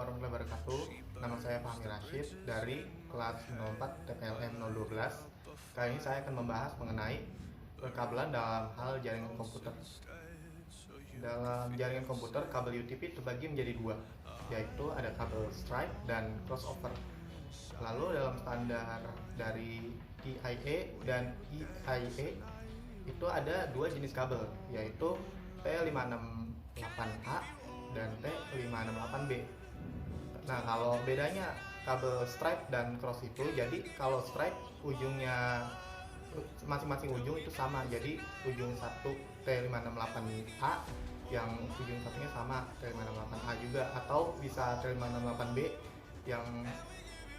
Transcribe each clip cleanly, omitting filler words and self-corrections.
warahmatullahi wabarakatuh. Nama saya Fahmi Rashid dari kelas 04 TPLM 012. Kali ini saya akan membahas mengenai perkabelan dalam hal jaringan komputer. Dalam jaringan komputer, kabel UTP terbagi menjadi dua, yaitu ada kabel stripe dan crossover. Lalu dalam standar dari TIA dan EIA itu ada dua jenis kabel, yaitu T568A dan T568B. Nah, kalau bedanya kabel stripe dan cross itu, jadi kalau stripe ujungnya masing-masing ujung itu sama, jadi ujung satu T568A yang ujung satunya sama T568A juga, atau bisa T568B yang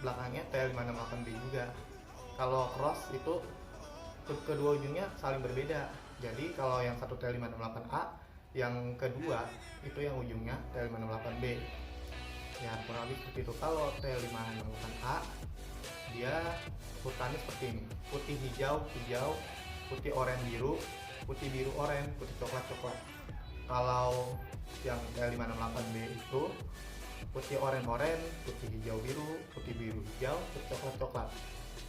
belakangnya T568B juga. Kalau cross itu kedua ujungnya saling berbeda, jadi kalau yang satu T568A, yang kedua itu yang ujungnya T568B. Ya, kurang lebih seperti itu. Kalau T568A dia urutannya seperti ini: putih hijau hijau, putih oranye biru, putih biru oranye, putih coklat coklat. Kalau yang T568B itu putih oranye oranye, putih hijau biru, putih biru hijau, putih coklat coklat.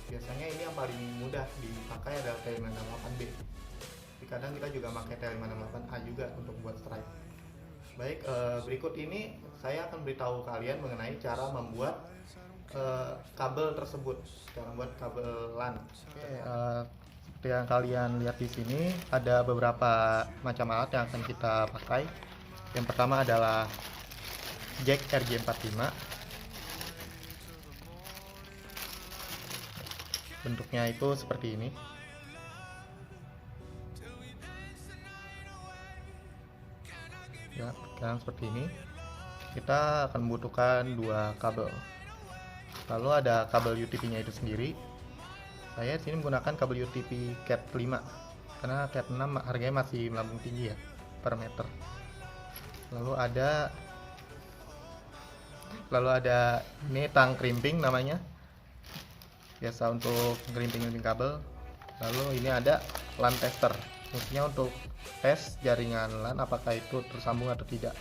Biasanya ini yang paling mudah dipakai adalah T568B. Tapi kadang kita juga pakai T568A juga untuk buat stripe. Baik, berikut ini saya akan beritahu kalian mengenai cara membuat kabel tersebut, cara membuat kabel LAN. Seperti yang kalian lihat di sini, ada beberapa macam alat yang akan kita pakai. Yang pertama adalah jack RJ45. Bentuknya itu seperti ini. Ya, sekarang seperti ini. Kita akan membutuhkan dua kabel. Lalu ada kabel UTP-nya itu sendiri. Saya di sini menggunakan kabel UTP Cat 5 karena Cat 6 harganya masih melambung tinggi ya per meter. Lalu ada ini tang crimping namanya, biasa untuk crimping kabel. Lalu ini ada LAN tester, fungsinya untuk tes jaringan LAN apakah itu tersambung atau tidak.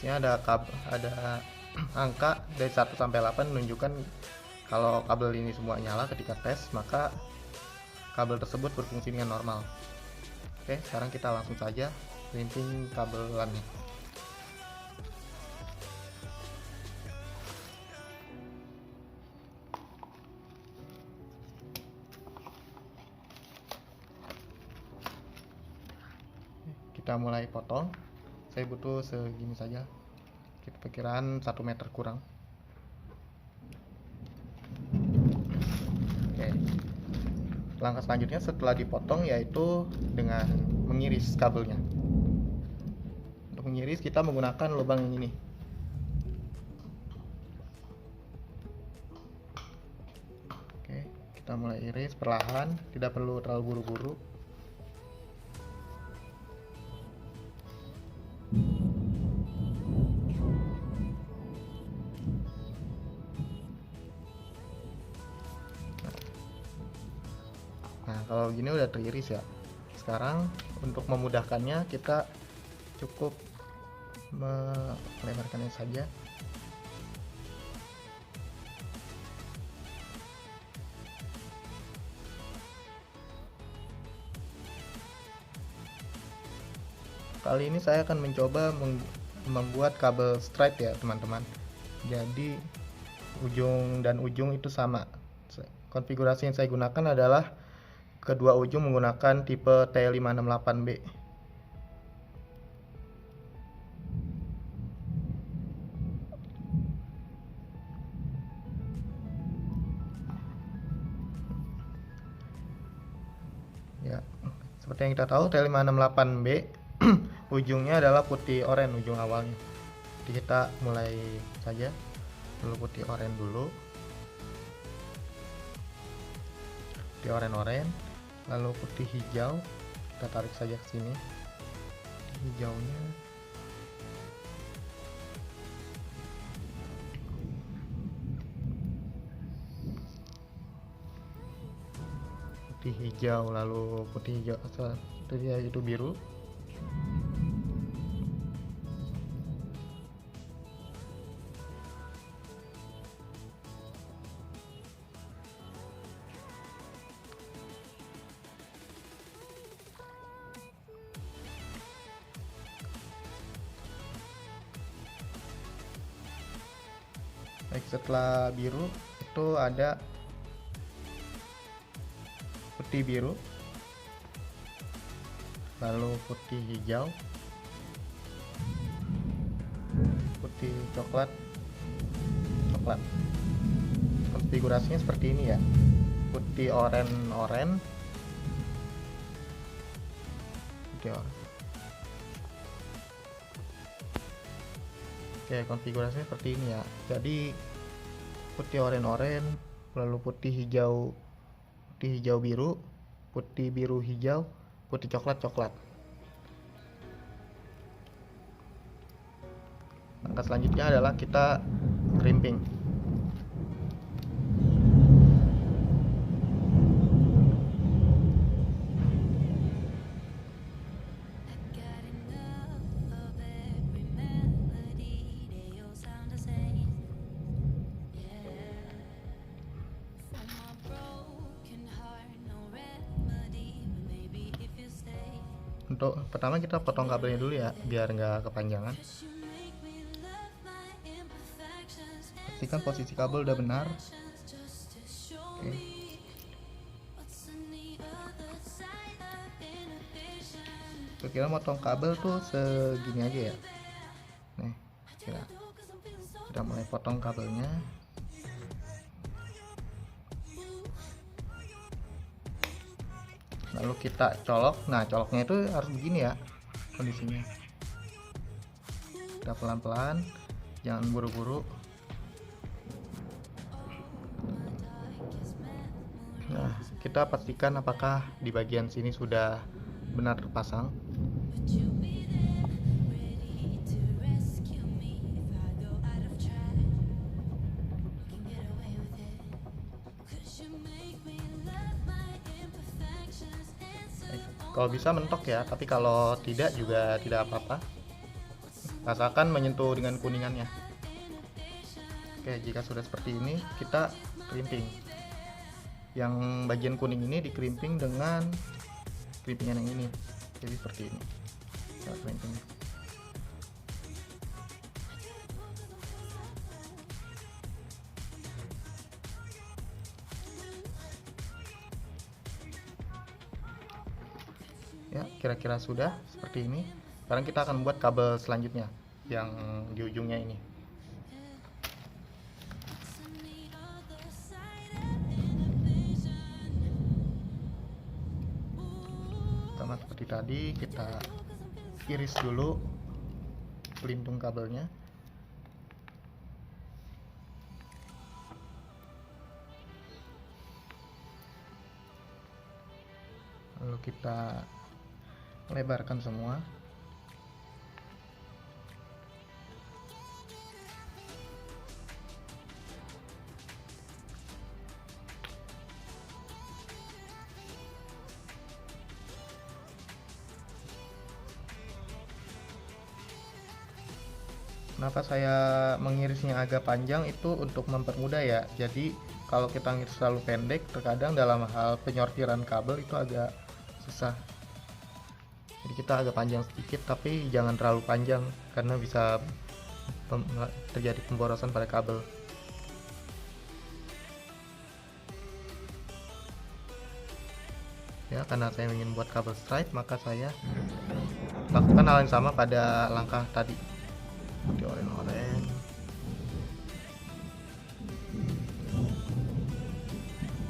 Ini ada angka dari 1 sampai 8 menunjukkan kalau kabel ini semua nyala ketika tes, maka kabel tersebut berfungsi dengan normal. Oke, sekarang kita langsung saja crimping kabel LAN-nya. Kita mulai potong. Saya butuh segini saja, kita perkiraan 1 meter kurang. Oke, langkah selanjutnya setelah dipotong yaitu dengan mengiris kabelnya. Untuk mengiris kita menggunakan lubang yang ini. Oke, kita mulai iris perlahan, tidak perlu terlalu buru-buru. Nah, kalau gini udah teriris ya. Sekarang untuk memudahkannya kita cukup melebarkannya saja. Kali ini saya akan mencoba membuat kabel stripe ya teman-teman. Jadi ujung dan ujung itu sama. Konfigurasi yang saya gunakan adalah kedua ujung menggunakan tipe T568B. Ya, seperti yang kita tahu T568B ujungnya adalah putih oranye ujung awalnya. Jadi kita mulai saja dulu putih oranye dulu. Putih oranye, lalu putih hijau, kita tarik saja ke sini. Hijaunya putih hijau, lalu putih hijau itu dia itu biru. Baik, setelah biru itu ada putih biru, lalu putih hijau, putih coklat. Konfigurasinya seperti ini ya, putih oranye, putih oranye. Oke, konfigurasinya seperti ini ya. Jadi putih oranye, lalu putih hijau biru, putih biru hijau, putih coklat. Langkah selanjutnya adalah kita crimping. Untuk pertama kita potong kabelnya dulu ya, biar nggak kepanjangan. Pastikan posisi kabel udah benar. Oke. Kira motong kabel tuh segini aja ya. Nih, kita mulai potong kabelnya. Lalu kita colok. Nah, coloknya itu harus begini ya kondisinya. Kita pelan-pelan, jangan buru-buru. Nah, kita pastikan apakah di bagian sini sudah benar terpasang. Kalau bisa mentok ya, tapi kalau tidak juga tidak apa-apa. Rasakan menyentuh dengan kuningannya. Oke, jika sudah seperti ini, kita crimping. Yang bagian kuning ini dikrimping dengan crimpingan yang ini. Jadi seperti ini. Kita crimping. Ya, kira-kira sudah seperti ini. Sekarang kita akan membuat kabel selanjutnya yang di ujungnya ini. Sama seperti tadi, kita iris dulu pelindung kabelnya. Lalu kita lebarkan semua. Kenapa saya mengirisnya agak panjang itu untuk mempermudah ya. Jadi kalau kita ngiris terlalu pendek, terkadang dalam hal penyortiran kabel itu agak susah. Jadi kita agak panjang sedikit, tapi jangan terlalu panjang karena bisa terjadi pemborosan pada kabel. Ya, karena saya ingin buat kabel stripe, maka saya lakukan hal yang sama pada langkah tadi. Putih oranye,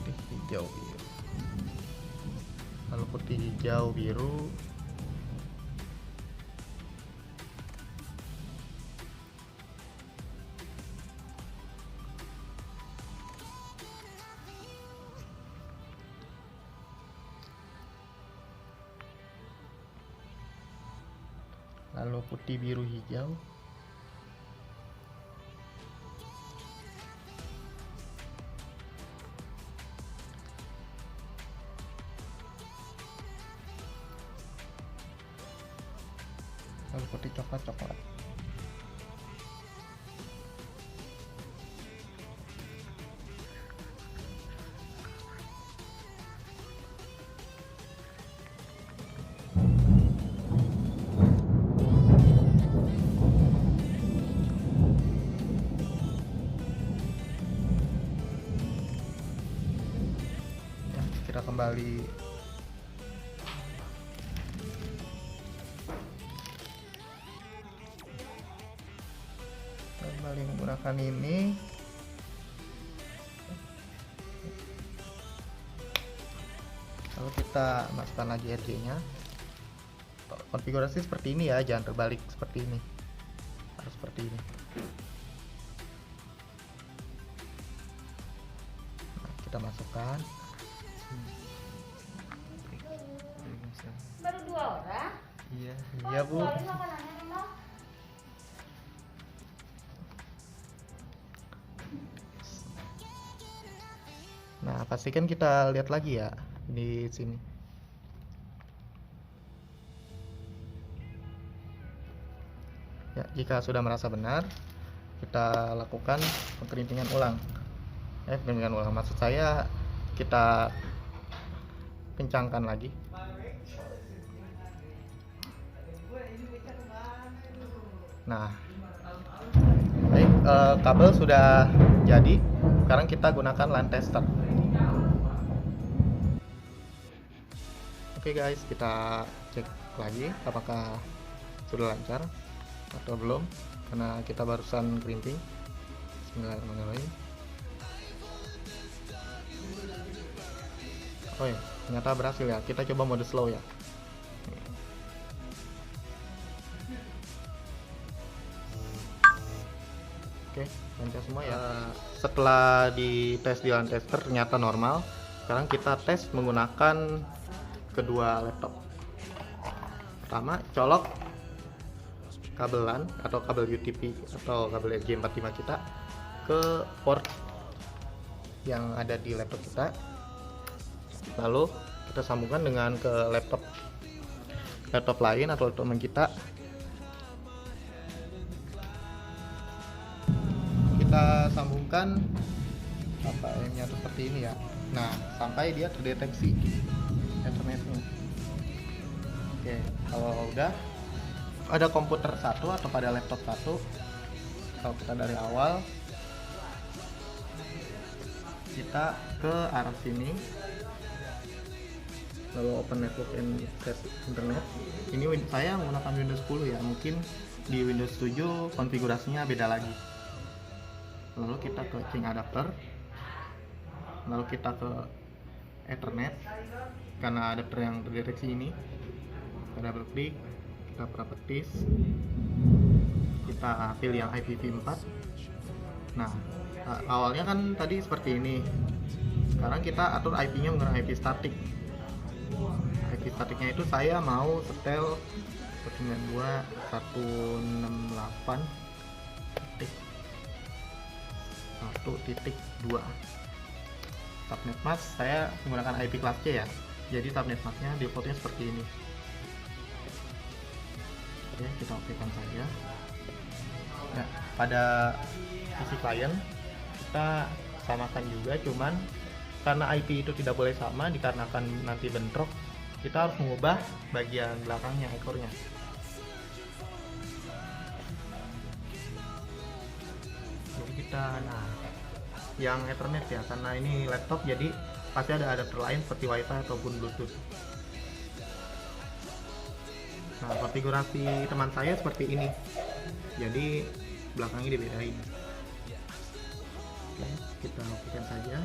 putih hijau biru, lalu putih hijau biru, lalu putih biru hijau, lalu putih coklat. kembali. Kembali menggunakan ini. Lalu kita masukkan lagi RJ-nya. Konfigurasi seperti ini ya, jangan terbalik seperti ini. Harus seperti ini. Nah, kita masukkan. Baru 2 orang? Iya, iya Bu. Nah, pastikan kita lihat lagi ya di sini. Ya, jika sudah merasa benar, kita lakukan pengkerimpingan ulang. Pengkerimpingan ulang maksud saya kita kencangkan lagi. Nah, baik, kabel sudah jadi. Sekarang kita gunakan line tester. Oke guys, kita cek lagi apakah sudah lancar atau belum, karena kita barusan kerimping. Bismillahirrahmanirrahim. Oh ya, ternyata berhasil ya. Kita coba mode slow ya. Oke, lancar semua ya. Setelah dites di line tester ternyata normal. Sekarang kita tes menggunakan kedua laptop. Pertama, colok kabel LAN atau kabel UTP atau kabel RJ45 kita ke port yang ada di laptop kita. Lalu kita sambungkan dengan ke laptop lain atau laptop teman kita. Kita sambungkan apa yang nyatu seperti ini ya. Nah, sampai dia terdeteksi Ethernetnya. Oke, kalau udah ada komputer satu atau pada laptop satu, kalau kita dari awal kita ke arah sini, lalu open network and test internet. Ini saya menggunakan Windows 10 ya, mungkin di Windows 7 konfigurasinya beda lagi. Lalu kita ke change adapter, lalu kita ke Ethernet, karena adapter yang terdeteksi ini. Kita double klik, kita properties, kita pilih yang IPv4. Nah, awalnya kan tadi seperti ini. Sekarang kita atur IP-nya menggunakan IP static. IP statiknya itu saya mau setel 192.1.2. Subnet mask saya menggunakan IP kelas C ya. Jadi subnet masknya defaultnya seperti ini. Oke, kita aktifkan saja. Nah, pada PC client kita samakan juga, cuman karena IP itu tidak boleh sama dikarenakan nanti bentrok, kita harus mengubah bagian belakangnya, ekornya. Jadi kita, nah, yang Ethernet ya, karena ini laptop jadi pasti ada adapter lain seperti WiFi ataupun Bluetooth. Nah, konfigurasi teman saya seperti ini, jadi belakangnya dibedain. Oke, kita lakukan saja.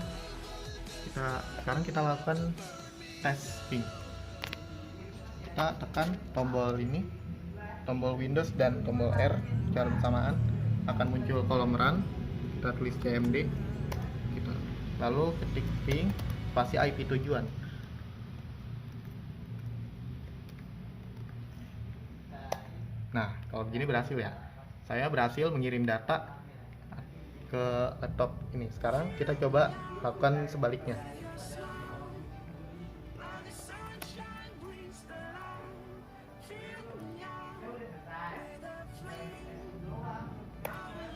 Sekarang kita lakukan tes ping. Kita tekan tombol ini, tombol Windows dan tombol R secara bersamaan, akan muncul kolom run. Kita tulis cmd, lalu ketik ping spasi IP tujuan. Nah, kalau begini berhasil ya. Saya berhasil mengirim data ke laptop ini. Sekarang kita coba lakukan sebaliknya.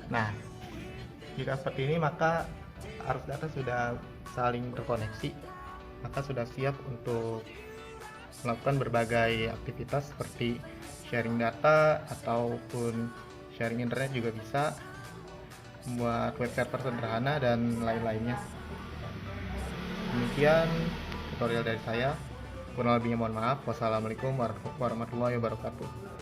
Nah, jika seperti ini maka arus data sudah saling terkoneksi, maka sudah siap untuk melakukan berbagai aktivitas seperti sharing data ataupun sharing internet juga bisa, membuat web server sederhana dan lain-lainnya. Demikian tutorial dari saya. Kurang lebihnya mohon maaf. Wassalamualaikum warahmatullahi wabarakatuh.